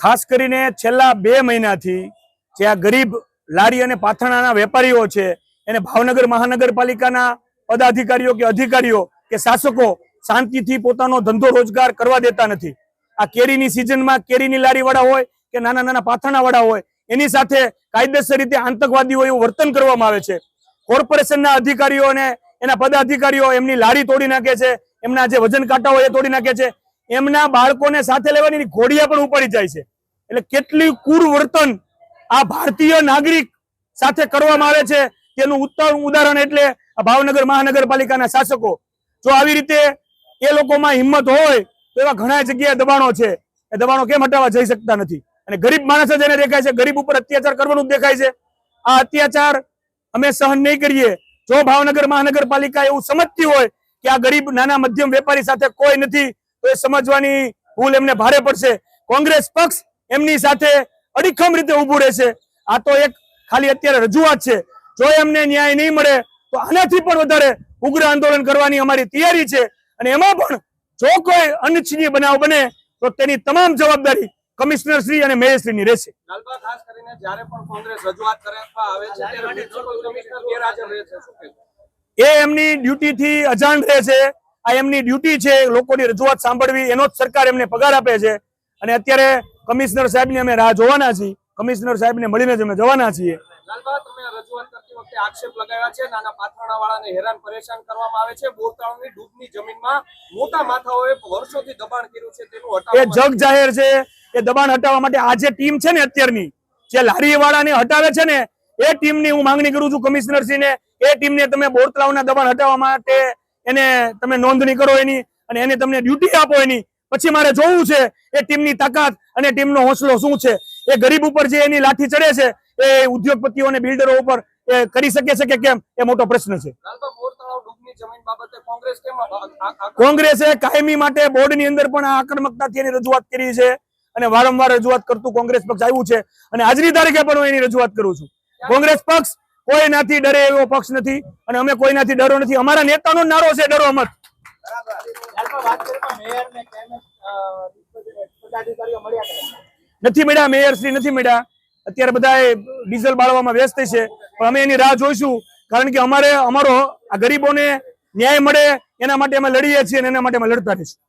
ખાસ કરીને છેલ્લા 2 મહિનાથી જે આ ગરીબ લારી અને પાથરણાના વેપારીઓ છે એને ભાવનગર મહાનગરપાલિકાના પદાધિકારીઓ કે અધિકારીઓ કે શાસકો શાંતિથી પોતાનો ધંધો રોજગાર કરવા દેતા નથી। આ કેરીની સિઝનમાં કેરીની લારીવાળા હોય કે નાના નાના પાથરણાવાળા હોય એની સાથે કાયદેસર રીતે આતંકવાદીઓ એવું વર્તન કરવામાં આવે છે। કોર્પોરેશનના અધિકારીઓ અને એના પદાધિકારીઓ એમની લારી તોડી નાખે છે, એમના જે વજન કાંટા હોય એ તોડી નાખે છે, એમના બાળકોને સાથે લેવાની ઘોડિયા પણ ઉપાડી જાય છે। એટલે કેટલી ક્રૂર વર્તન આ ભારતીય નાગરિક સાથે કરવામાં આવે છે તેનું ઉત્તમ ઉદાહરણ એટલે ભાવનગર મહાનગરપાલિકાના શાસકો। જો આવી રીતે એ લોકોમાં હિંમત હોય તો એવા ઘણા જગ્યાએ દબાણો છે, એ દબાણો કેમ હટાવવા જઈ શકતા નથી? અને ગરીબ માણસ જ એને દેખાય છે, ગરીબ ઉપર અત્યાચાર કરવાનું જ દેખાય છે। આ અત્યાચાર અમે સહન નહીં કરીએ। જો ભાવનગર મહાનગરપાલિકા એવું સમજતી હોય કે આ ગરીબ નાના મધ્યમ વેપારી સાથે કોઈ નથી તો એ સમજવાની ભૂલ એમને ભારે પડશે। કોંગ્રેસ પક્ષ એમની સાથે અડીખમ રીતે ઊભું રહેશે। આ તો એક ખાલી અત્યારે રજૂઆત છે, જો એમને ન્યાય નહીં મળે તો આનાથી પણ વધારે ઉગ્ર આંદોલન કરવાની અમારી તૈયારી છે। અને એમાં પણ જો કોઈ અનિચ્છનીય બનાવ બને તો તેની તમામ જવાબદારી કમિશનર શ્રી અને મેયર શ્રીની રહેશે। ખાસ કરીને જ્યારે પણ કોંગ્રેસ રજૂઆત કરવા આવે છે ત્યારે મ્યુનિસિપલ કમિશનર ગેરહાજર રહે છે, શું કહેવું? એ એમની ડ્યુટીથી અજાણ રહે છે। આ એમની ડ્યુટી છે, લોકોની રજૂઆત સાંભળવી, એનો જ સરકાર એમને પગાર આપે છે। અને અત્યારે કમિશનર સાહેબની અમે રાહ જોવાના છીએ, કમિશનર સાહેબને મળીને જ અમે જવાના છીએ। લાલબા, તમે રજૂઆત કરતી વખતે આક્ષેપ લગાવ્યા છે નાના પાથરણાવાળાને હેરાન પરેશાન કરવામાં આવે છે, બોરતળાવની ડૂબની જમીનમાં મોટા માથાઓએ વર્ષોથી દબાણ કર્યું છે, તેનું હટાવવા એ જગ જાહેર છે। એ દબાણ હટાવવા માટે આ જે ટીમ છે ને અત્યારની જે લારીવાળાને હટાવે છે ને એ ટીમની હું માંગણી કરું છું કમિશનરશ્રીને, એ ટીમને તમે બોરતળાવના દબાણ હટાવવા માટે એને તમે નોંધણી કરો એની, અને એને તમને ડ્યુટી આપો એની। પછી મારે જોવું છે એ ટીમની તાકાત અને ટીમનો હોંસલો શું છે। એ ગરીબ ઉપર જે એની લાઠી ચડે છે એ ઉદ્યોગપતિઓ અને બિલ્ડરો ઉપર એ કરી શકે છે કે કેમ, એ મોટો પ્રશ્ન છે। કોંગ્રેસે કાયમી માટે બોર્ડની અંદર પણ આ આક્રમકતાથી એની રજૂઆત કરી છે અને વારંવાર રજૂઆત કરતું કોંગ્રેસ પક્ષ આવ્યું છે અને આજની તારીખે પણ હું એની રજૂઆત કરું છું। કોંગ્રેસ પક્ષ કોઈનાથી ડરે એવો પક્ષ નથી અને અમે કોઈનાથી ડરો નથી। અમારા નેતાનો નારો છે ડરો મત। નથી મળ્યા મેયર શ્રી, નથી મળ્યા। અત્યારે બધા ડીઝલ બાળવામાં વ્યસ્ત છે, પણ અમે એની રાહ જોઈશું, કારણ કે અમારો આ ગરીબોને ન્યાય મળે એના માટે અમે લડીએ છીએ અને એના માટે અમે લડતા રહીશું।